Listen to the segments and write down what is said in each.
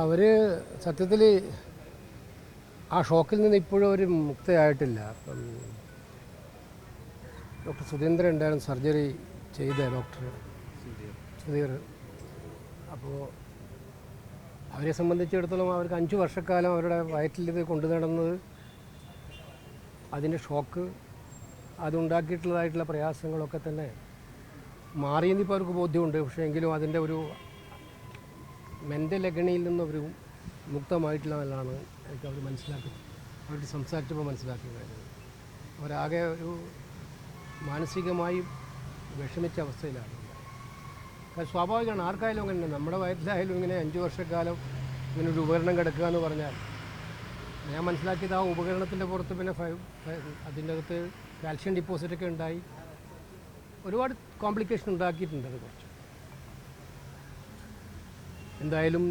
അവർ സത്യത്തിൽ ആ ഷോക്കിൽ നിന്ന് ഇപ്പോഴും അവർ മുക്തയായിട്ടില്ല. അപ്പം ഡോക്ടർ സുധീന്ദ്രൻ ഉണ്ടായിരുന്നു സർജറി ചെയ്ത ഡോക്ടർ സുധീർ. അപ്പോൾ അവരെ സംബന്ധിച്ചിടത്തോളം അവർക്ക് 5 വർഷക്കാലം അവരുടെ വയറ്റിൽ ഇത് കൊണ്ടു നടന്നത്, അതിൻ്റെ ഷോക്ക്, അതുണ്ടാക്കിയിട്ടുള്ളതായിട്ടുള്ള പ്രയാസങ്ങളൊക്കെ തന്നെ മാറിയെന്നിപ്പോൾ അവർക്ക് ബോധ്യമുണ്ട്. പക്ഷേ എങ്കിലും അതിൻ്റെ ഒരു മെൻ്റൽ അഗണിയിൽ നിന്നൊരു മുക്തമായിട്ടില്ല എന്നുള്ളതാണ് എനിക്ക് അവർ അവർക്ക് സംസാരിച്ചപ്പോൾ മനസ്സിലാക്കി കഴിഞ്ഞത്. അവരാകെ ഒരു മാനസികമായി വിഷമിച്ച അവസ്ഥയിലാണ്. അത് സ്വാഭാവികമാണ്, ആർക്കായാലും അങ്ങനെ. നമ്മുടെ വയറ്റിലായാലും ഇങ്ങനെ 5 വർഷക്കാലം ഇങ്ങനെ ഒരു ഉപകരണം കിടക്കുക എന്ന് പറഞ്ഞാൽ, ഞാൻ മനസ്സിലാക്കിയത് ആ ഉപകരണത്തിൻ്റെ പുറത്ത് പിന്നെ അതിൻ്റെ അകത്ത് കാൽഷ്യം ഡിപ്പോസിറ്റൊക്കെ ഉണ്ടായി ഒരുപാട് കോംപ്ലിക്കേഷൻ ഉണ്ടാക്കിയിട്ടുണ്ട്. അത് കുറച്ച് എന്തായാലും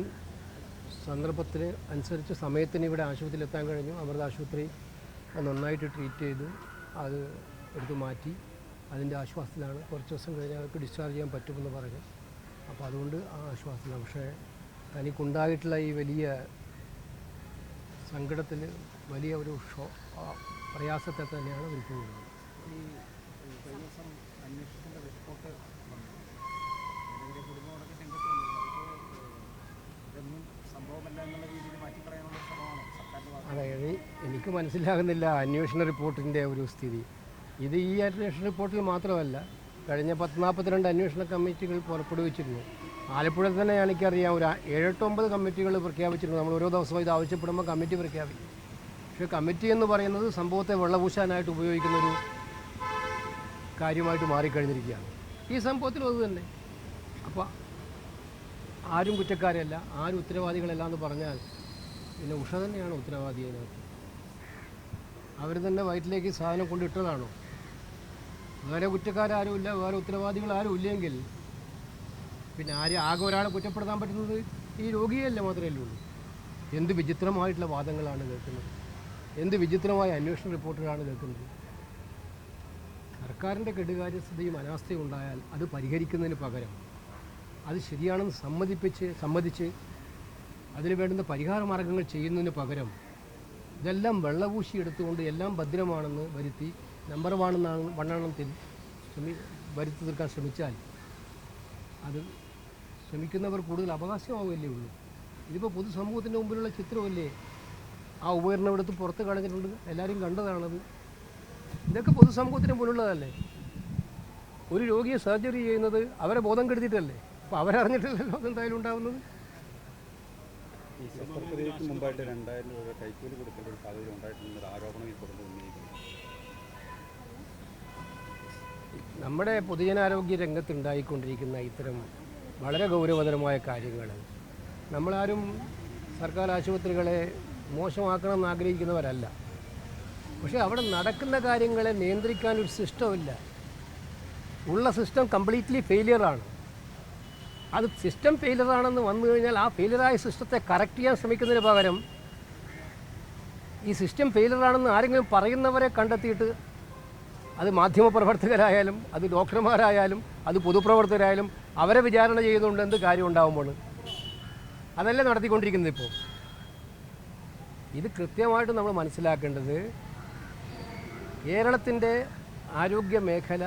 സന്ദർഭത്തിന് അനുസരിച്ച് സമയത്തിന് ഇവിടെ ആശുപത്രിയിൽ എത്താൻ കഴിഞ്ഞു. അമൃത ആശുപത്രി നന്നായിട്ട് ട്രീറ്റ് ചെയ്തു, അത് എടുത്തു മാറ്റി. അതിൻ്റെ ആശ്വാസത്തിലാണ്. കുറച്ച് ദിവസം കഴിഞ്ഞാൽ അവർക്ക് ഡിസ്ചാർജ് ചെയ്യാൻ പറ്റുമെന്ന് പറഞ്ഞു. അപ്പോൾ അതുകൊണ്ട് ആ ആശ്വാസത്തിലാണ്. പക്ഷേ തനിക്കുണ്ടായിട്ടുള്ള ഈ വലിയ സങ്കടത്തിൽ വലിയ ഒരു പ്രയാസത്തെ തന്നെയാണ് വിൽക്കുന്നത്. ഈ കഴിഞ്ഞ ദിവസം അന്വേഷണത്തിൻ്റെ റിപ്പോർട്ട് കുടുംബങ്ങളൊക്കെ രംഗത്ത് ഇതൊന്നും സംഭവമല്ല എന്നുള്ള രീതിയിൽ മാറ്റിക്കളയാനുള്ള ശ്രമമാണ് സർക്കാരിൻ്റെ. അതായത് എനിക്ക് മനസ്സിലാകുന്നില്ല അന്വേഷണ റിപ്പോർട്ടിൻ്റെ ഒരു സ്ഥിതി. ഇത് ഈ അന്വേഷണ റിപ്പോർട്ടിൽ മാത്രമല്ല, കഴിഞ്ഞ 42 അന്വേഷണ കമ്മിറ്റികൾ പുറപ്പെടുവിച്ചിരുന്നു. ആലപ്പുഴയിൽ തന്നെ എനിക്കറിയാം ഒരു 7-8-9 കമ്മിറ്റികൾ പ്രഖ്യാപിച്ചിരുന്നു. നമ്മൾ ഓരോ ദിവസവും ഇത് ആവശ്യപ്പെടുമ്പോൾ കമ്മിറ്റി പ്രഖ്യാപിക്കും. പക്ഷേ കമ്മിറ്റി എന്ന് പറയുന്നത് സംഭവത്തെ വെള്ളപൂശാനായിട്ട് ഉപയോഗിക്കുന്നൊരു കാര്യമായിട്ട് മാറിക്കഴിഞ്ഞിരിക്കുകയാണ്. ഈ സംഭവത്തിലും അത് തന്നെ. അപ്പോൾ ആരും കുറ്റക്കാരല്ല, ആരും ഉത്തരവാദികളല്ല എന്ന് പറഞ്ഞാൽ പിന്നെ ഉഷ തന്നെയാണ് ഉത്തരവാദി. അതിനകത്ത് അവർ തന്നെ വയറ്റിലേക്ക് സാധനം കൊണ്ടിട്ടതാണോ? വേറെ കുറ്റക്കാരും വേറെ ഉത്തരവാദികൾ ആരും ഇല്ലെങ്കിൽ പിന്നെ ആകെ ഒരാളെ കുറ്റപ്പെടുത്താൻ പറ്റുന്നത് ഈ രോഗിയല്ല മാത്രമേ ഉള്ളൂ. എന്ത് വിചിത്രമായിട്ടുള്ള വാദങ്ങളാണ് കേൾക്കുന്നത്, എന്ത് വിചിത്രമായ അന്വേഷണ റിപ്പോർട്ടുകളാണ് കേൾക്കുന്നത്. സർക്കാരിൻ്റെ കെടുകാര്യസ്ഥതയും അനാസ്ഥയും ഉണ്ടായാൽ അത് പരിഹരിക്കുന്നതിന് പകരം അത് ശരിയാണെന്ന് സമ്മതിച്ച് അതിന് വേണ്ടുന്ന പരിഹാര മാർഗങ്ങൾ ചെയ്യുന്നതിന് പകരം ഇതെല്ലാം വെള്ളപൂശി എടുത്തുകൊണ്ട് എല്ലാം ഭദ്രമാണെന്ന് വരുത്തി നമ്പർ 1 വരുത്തി തീർക്കാൻ ശ്രമിച്ചാൽ അത് ശ്രമിക്കുന്നവർ കൂടുതൽ അവകാശമാവുകയല്ലേ ഉള്ളൂ. ഇതിപ്പോൾ പൊതുസമൂഹത്തിൻ്റെ മുമ്പിലുള്ള ചിത്രമല്ലേ. ആ ഉപകരണം എടുത്ത് പുറത്ത് കളഞ്ഞിട്ടുണ്ട്, എല്ലാവരും കണ്ടതാണത്. ഇതൊക്കെ പൊതുസമൂഹത്തിന് മുന്നിലുള്ളതല്ലേ. ഒരു രോഗിയെ സർജറി ചെയ്യുന്നത് അവരെ ബോധം കെടുത്തിട്ടല്ലേ. അപ്പോൾ അവരറിഞ്ഞിട്ടില്ലല്ലോ അതെന്തായാലും ഉണ്ടാകുന്നത്. ഈ ശസ്ത്രക്രിയയ്ക്ക് മുമ്പായിട്ട് 2000 രൂപ കൈക്കൂലി കൊടുക്കേണ്ട ഒരു സാഹചര്യം ഉണ്ടായിട്ടുണ്ടെന്നൊരു ആരോപണം ഈ തുടർന്ന് ഉന്നയിക്കുന്നു. നമ്മുടെ പൊതുജനാരോഗ്യ രംഗത്തുണ്ടായിക്കൊണ്ടിരിക്കുന്ന ഇത്തരം വളരെ ഗൗരവതരമായ കാര്യങ്ങൾ നമ്മളാരും സർക്കാർ ആശുപത്രികളെ മോശമാക്കണമെന്ന് ആഗ്രഹിക്കുന്നവരല്ല. പക്ഷേ അവിടെ നടക്കുന്ന കാര്യങ്ങളെ നിയന്ത്രിക്കാനൊരു സിസ്റ്റമില്ല. ഉള്ള സിസ്റ്റം കംപ്ലീറ്റ്ലി ഫെയിലിയറാണ്. അത് സിസ്റ്റം ഫെയിലിയറാണെന്ന് വന്നു കഴിഞ്ഞാൽ ആ ഫെയിലിയറായ സിസ്റ്റത്തെ കറക്റ്റ് ചെയ്യാൻ ശ്രമിക്കുന്നതിന് പകരം ഈ സിസ്റ്റം ഫെയിലിയറാണെന്ന് ആരെങ്കിലും പറയുന്നവരെ കണ്ടെത്തിയിട്ട് അത് മാധ്യമപ്രവർത്തകരായാലും അത് ഡോക്ടർമാരായാലും അത് പൊതുപ്രവർത്തകരായാലും അവരെ വിചാരണ ചെയ്യുന്നുണ്ട് എന്ത് കാര്യം ഉണ്ടാകുമ്പോൾ. അതല്ലേ നടത്തിക്കൊണ്ടിരിക്കുന്നത് ഇപ്പോൾ. ഇത് കൃത്യമായിട്ട് നമ്മൾ മനസ്സിലാക്കേണ്ടത് കേരളത്തിൻ്റെ ആരോഗ്യ മേഖല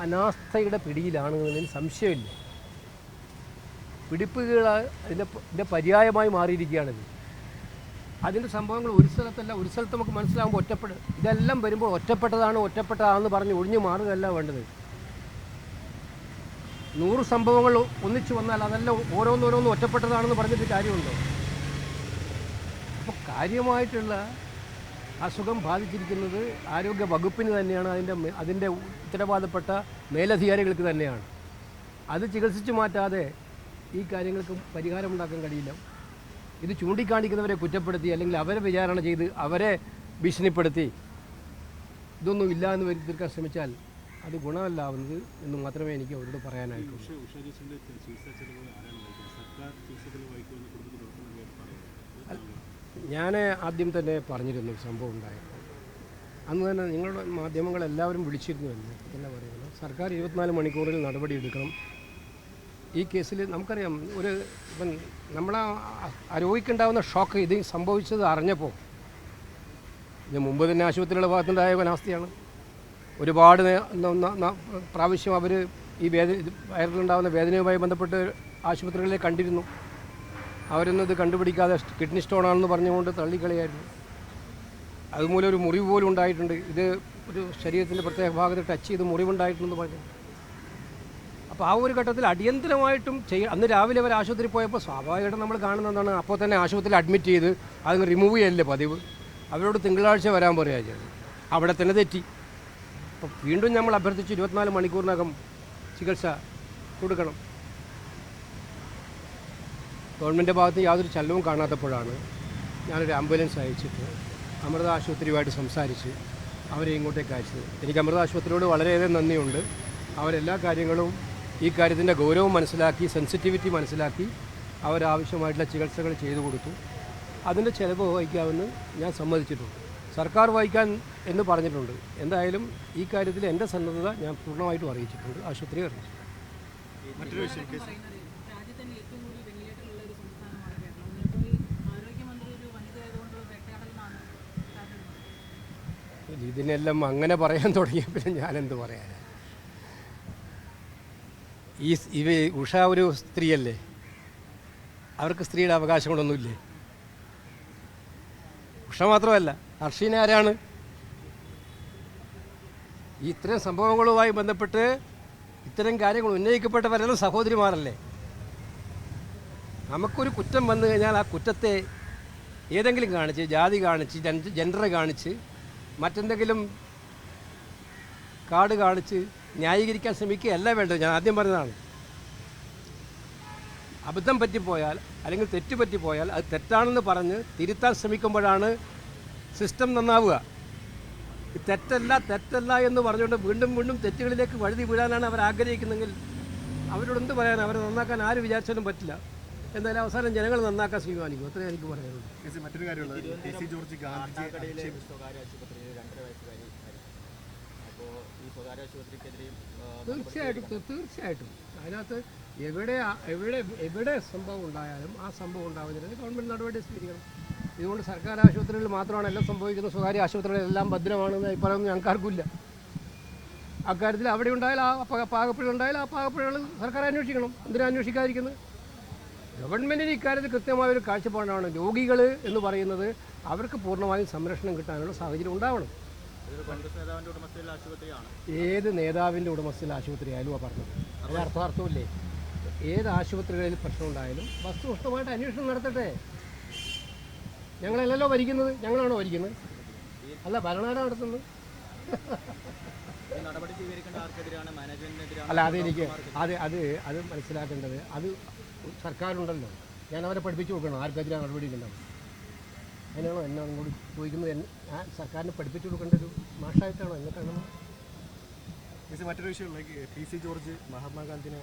അനാസ്ഥയുടെ പിടിയിലാണ് എന്നതിന് സംശയമില്ല. പിടിപ്പുകൾ ഇതിൻ്റെ പര്യായമായി മാറിയിരിക്കുകയാണിത്. അതിൻ്റെ സംഭവങ്ങൾ ഒരു സ്ഥലത്തല്ല, ഒരു സ്ഥലത്ത് നമുക്ക് മനസ്സിലാകുമ്പോൾ ഇതെല്ലാം വരുമ്പോൾ ഒറ്റപ്പെട്ടതാണെന്ന് പറഞ്ഞ് ഒഴിഞ്ഞു മാറുകയല്ല വേണ്ടത്. 100 സംഭവങ്ങൾ ഒന്നിച്ചു വന്നാൽ അതെല്ലാം ഓരോന്നോരോന്നും ഒറ്റപ്പെട്ടതാണെന്ന് പറഞ്ഞിട്ട് കാര്യമുണ്ടോ? അപ്പോൾ കാര്യമായിട്ടുള്ള അസുഖം ബാധിച്ചിരിക്കുന്നത് ആരോഗ്യ വകുപ്പിന് തന്നെയാണ്, അതിൻ്റെ ഉത്തരവാദപ്പെട്ട മേലധികാരികൾക്ക് തന്നെയാണ്. അത് ചികിത്സിച്ച് മാറ്റാതെ ഈ കാര്യങ്ങൾക്ക് പരിഹാരമുണ്ടാക്കാൻ കഴിയില്ല. ഇത് ചൂണ്ടിക്കാണിക്കുന്നവരെ കുറ്റപ്പെടുത്തി അല്ലെങ്കിൽ അവരെ വിചാരണ ചെയ്ത് അവരെ ഭീഷണിപ്പെടുത്തി ഇതൊന്നും ഇല്ല എന്ന് വരുത്തി തീർക്കാൻ ശ്രമിച്ചാൽ അത് ഗുണമല്ലാവുന്നത് എന്ന് മാത്രമേ എനിക്ക് അവരോട് പറയാനായിട്ടുള്ളൂ. ഞാൻ ആദ്യം തന്നെ പറഞ്ഞിരുന്നു സംഭവം ഉണ്ടായപ്പോൾ. അന്ന് തന്നെ നിങ്ങളുടെ മാധ്യമങ്ങളെല്ലാവരും വിളിച്ചിരുന്നു എന്ന് തന്നെ പറയുന്നു. സർക്കാർ 24 മണിക്കൂറിൽ നടപടി എടുക്കണം ഈ കേസിൽ നമുക്കറിയാം ഇപ്പം നമ്മളെ രോഗിക്കുണ്ടാകുന്ന ഷോക്ക് ഇത് സംഭവിച്ചത് അറിഞ്ഞപ്പോൾ ഇത് മുമ്പ് തന്നെ ആശുപത്രിയുടെ ഭാഗത്തുണ്ടായ അനാസ്ഥയാണ്. ഒരുപാട് പ്രാവശ്യം അവർ ഈ വയറിലുണ്ടാകുന്ന വേദനയുമായി ബന്ധപ്പെട്ട് ആശുപത്രികളിൽ കണ്ടിരുന്നു. അവരൊന്നും ഇത് കണ്ടുപിടിക്കാതെ കിഡ്നി സ്റ്റോണാണെന്ന് പറഞ്ഞുകൊണ്ട് തള്ളിക്കളിയായിരുന്നു. അതുമൂലം ഒരു മുറിവ് പോലും ഉണ്ടായിട്ടുണ്ട്. ഇത് ഒരു ശരീരത്തിൻ്റെ പ്രത്യേക ഭാഗത്ത് ടച്ച് ചെയ്ത് മുറിവുണ്ടായിട്ടുണ്ടെന്ന് പറഞ്ഞു. അപ്പോൾ ആ ഒരു ഘട്ടത്തിൽ അടിയന്തരമായിട്ടും അന്ന് രാവിലെ അവർ ആശുപത്രിയിൽ പോയപ്പോൾ സ്വാഭാവികമായിട്ടും നമ്മൾ കാണുന്നതാണ്, അപ്പോൾ തന്നെ ആശുപത്രിയിൽ അഡ്മിറ്റ് ചെയ്ത് അതങ്ങ് റിമൂവ് ചെയ്യല്ലേ പതിവ്. അവരോട് തിങ്കളാഴ്ച വരാൻ പറയുക ചെയ്തത്. അവിടെ തന്നെ തെറ്റി. അപ്പോൾ വീണ്ടും നമ്മൾ അഭ്യർത്ഥിച്ച് 24 മണിക്കൂറിനകം ചികിത്സ കൊടുക്കണം. ഗവൺമെൻറ് ഭാഗത്ത് യാതൊരു ചലനവും കാണാത്തപ്പോഴാണ് ഞാനൊരു ആംബുലൻസ് അയച്ചിട്ട് അമൃത ആശുപത്രിയുമായിട്ട് സംസാരിച്ച് അവരെ ഇങ്ങോട്ടേക്ക് അയച്ചത്. എനിക്ക് അമൃത ആശുപത്രിയോട് വളരെയേറെ നന്ദിയുണ്ട്. അവരെല്ലാ കാര്യങ്ങളും ഈ കാര്യത്തിൻ്റെ ഗൗരവം മനസ്സിലാക്കി, സെൻസിറ്റിവിറ്റി മനസ്സിലാക്കി അവരാവശ്യമായിട്ടുള്ള ചികിത്സകൾ ചെയ്തു കൊടുത്തു. അതിൻ്റെ ചിലവ് വഹിക്കാമെന്ന് ഞാൻ സമ്മതിച്ചിട്ടുണ്ട്. സർക്കാർ വഹിക്കാൻ എന്ന് പറഞ്ഞിട്ടുണ്ട്. എന്തായാലും ഈ കാര്യത്തിൽ എൻ്റെ സന്നദ്ധത ഞാൻ പൂർണ്ണമായിട്ടും അറിയിച്ചിട്ടുണ്ട്, ആശുപത്രിയെ അറിയിച്ചിട്ടുണ്ട്. മറ്റൊരു വിഷയം ഇതിനെല്ലാം അങ്ങനെ പറയാൻ തുടങ്ങിയ പിന്നെ ഞാനെന്ത് പറയാനാണ്? ഉഷ ഒരു സ്ത്രീയല്ലേ, അവർക്ക് സ്ത്രീയുടെ അവകാശങ്ങളൊന്നുമില്ലേ? ഉഷ മാത്രമല്ല, ഹർഷീന ആരാണ്? ഈ ഇത്തരം സംഭവങ്ങളുമായി ബന്ധപ്പെട്ട് ഇത്തരം കാര്യങ്ങൾ ഉന്നയിക്കപ്പെട്ടവരെല്ലാം സഹോദരിമാരല്ലേ? നമുക്കൊരു കുറ്റം വന്നു കഴിഞ്ഞാൽ ആ കുറ്റത്തെ ഏതെങ്കിലും കാണിച്ച്, ജാതി കാണിച്ച്, ജെൻഡർ കാണിച്ച്, മറ്റെന്തെങ്കിലും കാർഡ് കാണിച്ച് ന്യായീകരിക്കാൻ ശ്രമിക്കുകയല്ല വേണ്ടത്. ഞാൻ ആദ്യം പറഞ്ഞതാണ്, അബദ്ധം പറ്റിപ്പോയാൽ അല്ലെങ്കിൽ തെറ്റ് പറ്റിപ്പോയാൽ അത് തെറ്റാണെന്ന് പറഞ്ഞ് തിരുത്താൻ ശ്രമിക്കുമ്പോഴാണ് സിസ്റ്റം നന്നാവുക. തെറ്റല്ല എന്ന് പറഞ്ഞുകൊണ്ട് വീണ്ടും വീണ്ടും തെറ്റുകളിലേക്ക് വഴുതി വീഴാനാണ് അവർ ആഗ്രഹിക്കുന്നതെങ്കിൽ അവരോട് എന്ത് പറയാൻ? അവരെ നന്നാക്കാൻ ആര് വിചാരിച്ചാലും പറ്റില്ല. എന്തായാലും അവസാനം ജനങ്ങൾ നന്നാക്കാൻ തീരുമാനിക്കും. അത്രേ എനിക്ക് പറയാനുള്ളൂ. മറ്റൊരു കാര്യമുള്ളത്, ജോർജ് തീർച്ചയായിട്ടും അതിനകത്ത് എവിടെ സംഭവം ഉണ്ടായാലും ആ സംഭവം ഉണ്ടാകുന്നതിന് ഗവൺമെൻറ് നടപടി സ്വീകരിക്കണം. ഇതുകൊണ്ട് സർക്കാർ ആശുപത്രികളിൽ മാത്രമാണ് എല്ലാം സംഭവിക്കുന്നത്, സ്വകാര്യ ആശുപത്രികളെല്ലാം ഭദ്രമാണെന്ന് അഭിപ്രായമൊന്നും ഞങ്ങൾക്കാർക്കില്ല. അക്കാര്യത്തിൽ അവിടെ ഉണ്ടായാൽ ആ പാകപ്പിഴ ഉണ്ടായാൽ ആ പാകപ്പിഴകൾ സർക്കാർ അന്വേഷിക്കണം. എന്തിനാണ് അന്വേഷിക്കാതിരിക്കുന്നത്? ഗവൺമെൻറ്റിന് ഇക്കാര്യത്തിൽ കൃത്യമായൊരു കാഴ്ചപ്പാടാണ്. രോഗികൾ എന്ന് പറയുന്നത് അവർക്ക് പൂർണ്ണമായും സംരക്ഷണം കിട്ടാനുള്ള സാഹചര്യം ഉണ്ടാവണം. ഏത് നേതാവിൻ്റെ ഉടമസ്ഥയിൽ ആശുപത്രി ആയാലും ആ പറഞ്ഞത് അത് അർത്ഥമില്ലേ? ഏത് ആശുപത്രികളിൽ പ്രശ്നം ഉണ്ടായാലും വസ്തുനിഷ്ഠമായിട്ട് അന്വേഷണം നടത്തട്ടെ. ഞങ്ങളല്ലല്ലോ ഭരിക്കുന്നത്, ഞങ്ങളാണോ ഭരിക്കുന്നത്? അല്ല, ഭരണമാണ് നടത്തുന്നത്. അല്ല, അതെനിക്ക് അത് മനസ്സിലാക്കേണ്ടത് അത് സർക്കാരുണ്ടല്ലോ. ഞാൻ അവരെ പഠിപ്പിച്ചു കൊടുക്കണം ആർക്കെതിരെ നടപടി ഉണ്ടാവും. അതിനാണോ എന്നെ അങ്ങോട്ട് ചോദിക്കുന്നത്? ഞാൻ സർക്കാരിന് പഠിപ്പിച്ചു കൊടുക്കേണ്ട ഒരു മാഷായിട്ടാണോ എന്നെ കാണുന്നത്? മറ്റൊരു വിഷയമുള്ള PC ജോർജ് മഹാത്മാഗാന്ധിനെ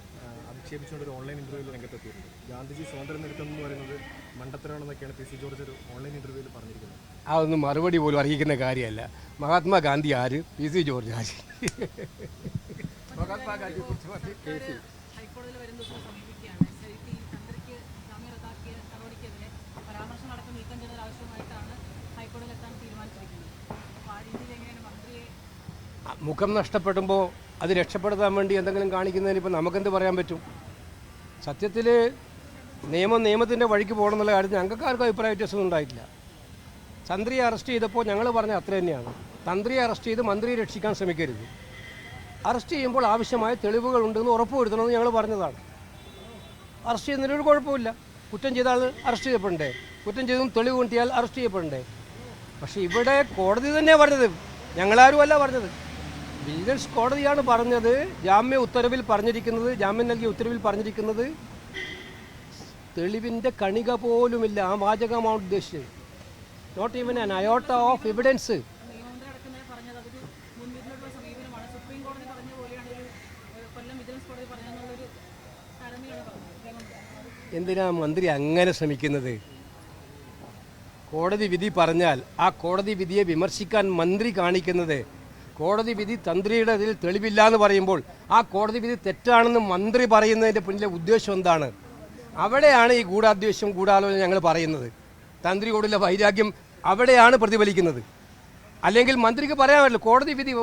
അധിക്ഷേപിച്ചുകൊണ്ട് ഒരു ഓൺലൈൻ ഇൻ്റർവ്യൂവിൽ രംഗത്തെത്തിയിട്ടുണ്ട്. ഗാന്ധിജി സ്വാതന്ത്ര്യം നേടുന്നതെന്ന് പറയുന്നത് മണ്ടത്തരമാണെന്നൊക്കെയാണ് PC ജോർജ് ഒരു ഓൺലൈൻ ഇൻ്റർവ്യൂവിൽ പറഞ്ഞിരിക്കുന്നത്. അതൊന്നും മറുപടി പോലും അറിയിക്കുന്ന കാര്യമല്ല. മഹാത്മാഗാന്ധി ആര്, PC ജോർജ് ആര്? മഹാത്മാഗാന്ധി ഹൈക്കോടതിയിൽ വരും ദിവസം സമീപിക്കുകയാണ്. തന്ത്രിക്ക് ജാമ്യം റദ്ദാക്കിയ നടപടിക്കെതിരെ പരാമർശം അടക്കം നീക്കം ചെയ്യുന്ന ആവശ്യമായിട്ടാണ് ഹൈക്കോടതിയിൽ എത്താൻ തീരുമാനിച്ചിരിക്കുന്നത്. അപ്പോൾ ആ രീതിയിൽ എങ്ങനെയാണ് മന്ത്രിയെ മുഖം നഷ്ടപ്പെടുമ്പോൾ അത് രക്ഷപ്പെടുത്താൻ വേണ്ടി എന്തെങ്കിലും കാണിക്കുന്നതിന് ഇപ്പം നമുക്കെന്ത് പറയാൻ പറ്റും? സത്യത്തിൽ നിയമത്തിൻ്റെ വഴിക്ക് പോകണം എന്നുള്ള കാര്യത്തിൽ ഞങ്ങൾക്ക് ആർക്കും അഭിപ്രായ വ്യത്യാസമൊന്നും ഉണ്ടായിട്ടില്ല. തന്ത്രിയെ അറസ്റ്റ് ചെയ്തപ്പോൾ ഞങ്ങൾ പറഞ്ഞ അത്ര തന്നെയാണ്. തന്ത്രിയെ അറസ്റ്റ് ചെയ്ത് മന്ത്രിയെ രക്ഷിക്കാൻ ശ്രമിക്കരുത്. അറസ്റ്റ് ചെയ്യുമ്പോൾ ആവശ്യമായ തെളിവുകൾ ഉണ്ടെന്ന് ഉറപ്പുവരുത്തണമെന്ന് ഞങ്ങൾ പറഞ്ഞതാണ്. അറസ്റ്റ് ചെയ്യുന്നതിനൊരു കുഴപ്പമില്ല. കുറ്റം ചെയ്ത ആൾ അറസ്റ്റ് ചെയ്യപ്പെടണ്ടേ? കുറ്റം ചെയ്തും തെളിവ് കിട്ടിയാൽ അറസ്റ്റ് ചെയ്യപ്പെടണ്ടേ? പക്ഷേ ഇവിടെ കോടതി തന്നെ പറഞ്ഞത്, ഞങ്ങളാരുമല്ല പറഞ്ഞത്. വിജിലൻസ് കോടതിയാണ് പറഞ്ഞത്. ജാമ്യം നൽകിയ ഉത്തരവിൽ പറഞ്ഞിരിക്കുന്നത് തെളിവിൻ്റെ കണിക പോലുമില്ല. ആ വാചകമാണ് ഉദ്ദേശിച്ചത്. Not even an iota of evidence. നിയമമന്ത്രി അടക്കം പറഞ്ഞത് അതൊരു മുൻവിധിയോടുള്ള സമീപനമാണ്. സുപ്രീം കോടതി പറഞ്ഞ പോലെയാണ് ഒരു കൊല്ലം വിജിലൻസ് കോടതി പറഞ്ഞതെന്നുള്ളൊരു താരതമ്യമാണ് പറഞ്ഞത്. എന്തിനാ മന്ത്രി അങ്ങനെ ശ്രമിക്കുന്നത്? കോടതി വിധി പറഞ്ഞാൽ ആ കോടതി വിധിയെ വിമർശിക്കാൻ മന്ത്രി കാണിക്കുന്നത് കോടതി വിധി തന്ത്രിയുടെ ഇതിൽ തെളിവില്ല എന്ന് പറയുമ്പോൾ ആ കോടതി വിധി തെറ്റാണെന്ന് മന്ത്രി പറയുന്നതിൻ്റെ പിന്നിലെ ഉദ്ദേശം എന്താണ്? അവിടെയാണ് ഈ ഗൂഢാദ്വേഷം ഗൂഢാലോചന ഞങ്ങൾ പറയുന്നത്. തന്ത്രിയോടുള്ള വൈരാഗ്യം അവിടെയാണ് പ്രതിഫലിക്കുന്നത്. അല്ലെങ്കിൽ മന്ത്രിക്ക് പറയാൻ പറ്റില്ല.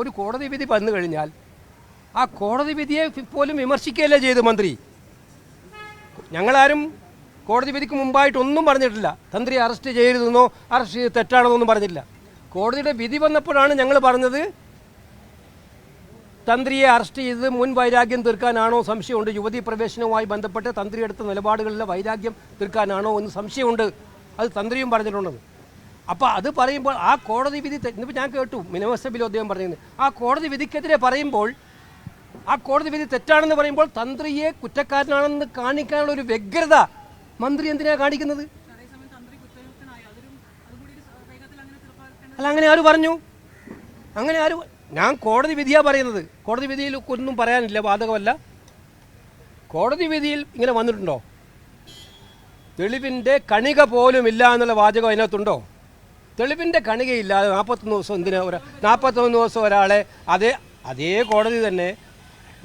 ഒരു കോടതി വിധി വന്നു കഴിഞ്ഞാൽ ആ കോടതി വിധിയെ പോലും വിമർശിക്കുകയല്ലേ ചെയ്ത് മന്ത്രി. ഞങ്ങളാരും കോടതി വിധിക്ക് മുമ്പായിട്ടൊന്നും പറഞ്ഞിട്ടില്ല. തന്ത്രി അറസ്റ്റ് ചെയ്യരുതെന്നോ അറസ്റ്റ് ചെയ്ത് തെറ്റാണെന്നൊന്നും പറഞ്ഞിട്ടില്ല. കോടതിയുടെ വിധി വന്നപ്പോഴാണ് ഞങ്ങൾ പറഞ്ഞത് തന്ത്രിയെ അറസ്റ്റ് ചെയ്തത് മുൻ വൈരാഗ്യം തീർക്കാനാണോ സംശയമുണ്ട്, യുവതീ പ്രവേശനവുമായി ബന്ധപ്പെട്ട് തന്ത്രി എടുത്ത നിലപാടുകളിലെ വൈരാഗ്യം തീർക്കാനാണോ എന്ന് സംശയമുണ്ട്. അത് തന്ത്രിയും പറഞ്ഞിട്ടുണ്ടെന്ന്. അപ്പോൾ അത് പറയുമ്പോൾ ആ കോടതി വിധി ഇന്നിപ്പോൾ ഞാൻ കേട്ടു മിനിമസഭയിൽ അദ്ദേഹം പറഞ്ഞിരുന്നത് ആ കോടതി വിധിക്കെതിരെ പറയുമ്പോൾ ആ കോടതി വിധി തെറ്റാണെന്ന് പറയുമ്പോൾ തന്ത്രിയെ കുറ്റക്കാരനാണെന്ന് കാണിക്കാനുള്ള ഒരു വ്യഗ്രത മന്ത്രി എന്തിനാണ് കാണിക്കുന്നത്? അല്ല, അങ്ങനെ ആര് പറഞ്ഞു? ഞാൻ കോടതി വിധിയാണ് പറയുന്നത്. കോടതി വിധിയിൽ ഒന്നും പറയാനില്ല, ബാധകമല്ല. കോടതി വിധിയിൽ ഇങ്ങനെ വന്നിട്ടുണ്ടോ? തെളിവിൻ്റെ കണിക പോലും ഇല്ല എന്നുള്ള വാചകം അതിനകത്തുണ്ടോ? തെളിവിൻ്റെ കണികയില്ലാതെ 41 ദിവസം എന്തിനാ 41 ദിവസം ഒരാളെ അതേ കോടതി തന്നെ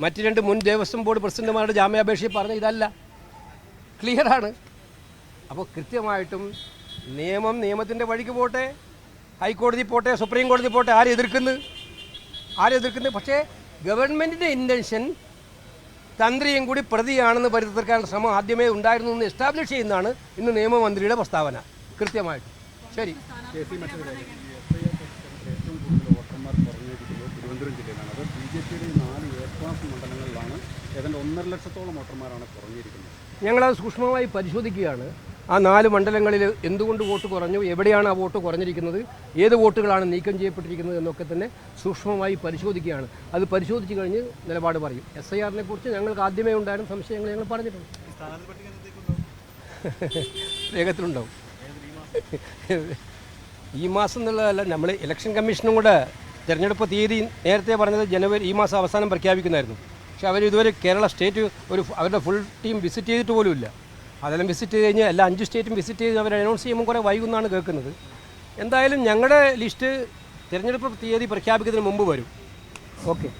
മറ്റ് 2 മുൻ ദേവസ്വം ബോർഡ് പ്രസിഡന്റുമാരുടെ ജാമ്യാപേക്ഷയിൽ പറഞ്ഞ ഇതല്ല, ക്ലിയറാണ്. അപ്പോൾ കൃത്യമായിട്ടും നിയമത്തിൻ്റെ വഴിക്ക് പോട്ടെ, ഹൈക്കോടതി പോട്ടെ, സുപ്രീം കോടതി പോട്ടെ, ആരും എതിർക്കുന്നത്? പക്ഷേ ഗവൺമെൻറ്റിൻ്റെ ഇൻറ്റൻഷൻ തന്ത്രിയും കൂടി പ്രതിയാണെന്ന് പരിതീർക്കാനുള്ള ശ്രമം ആദ്യമേ ഉണ്ടായിരുന്നു എന്ന് എസ്റ്റാബ്ലിഷ് ചെയ്യുന്നതാണ് ഇന്ന് നിയമമന്ത്രിയുടെ പ്രസ്താവന കൃത്യമായിട്ട്. ശരി. ഏറ്റവും കൂടുതൽ വോട്ടർമാർ കുറഞ്ഞിരിക്കുന്നത് തിരുവനന്തപുരം ജില്ലയിലാണ്. അത് BJPയുടെ 4 A ക്ലാസ് മണ്ഡലങ്ങളിലാണ് ഏതാണ്ട് 1.5 ലക്ഷത്തോളം വോട്ടർമാരാണ് കുറഞ്ഞിരിക്കുന്നത്. ഞങ്ങളത് സൂക്ഷ്മമായി പരിശോധിക്കുകയാണ്. ആ 4 മണ്ഡലങ്ങളിൽ എന്തുകൊണ്ട് വോട്ട് കുറഞ്ഞു, എവിടെയാണ് ആ വോട്ട് കുറഞ്ഞിരിക്കുന്നത്, ഏത് വോട്ടുകളാണ് നീക്കം ചെയ്യപ്പെട്ടിരിക്കുന്നത് എന്നൊക്കെ തന്നെ സൂക്ഷ്മമായി പരിശോധിക്കുകയാണ്. അത് പരിശോധിച്ച് കഴിഞ്ഞ് നിലപാട് പറയും. SIR-നെ കുറിച്ച് ഞങ്ങൾക്ക് ആദ്യമേ ഉണ്ടായിരുന്ന സംശയങ്ങൾ ഞങ്ങൾ പറഞ്ഞിട്ടുണ്ട്. വേഗത്തിലുണ്ടാവും. ഈ മാസം എന്നുള്ളതല്ല, നമ്മൾ ഇലക്ഷൻ കമ്മീഷനും കൂടെ തിരഞ്ഞെടുപ്പ് തീയതി നേരത്തെ പറഞ്ഞത് ഈ മാസം അവസാനം പ്രഖ്യാപിക്കുന്നതായിരുന്നു. പക്ഷേ അവർ ഇതുവരെ കേരള സ്റ്റേറ്റ് അവരുടെ ഫുൾ ടീം വിസിറ്റ് ചെയ്തിട്ട് പോലുമില്ല. അതെല്ലാം വിസിറ്റ് ചെയ്ത് കഴിഞ്ഞാൽ എല്ലാ 5 സ്റ്റേറ്റും വിസിറ്റ് ചെയ്ത് അവർ അനൗൺസ് ചെയ്യുമ്പോൾ കുറേ വൈകുന്നാണ് കേൾക്കുന്നത്. എന്തായാലും ഞങ്ങളുടെ ലിസ്റ്റ് തിരഞ്ഞെടുപ്പ് തീയതി പ്രഖ്യാപിക്കുന്നതിന് മുമ്പ് വരും. ഓക്കെ.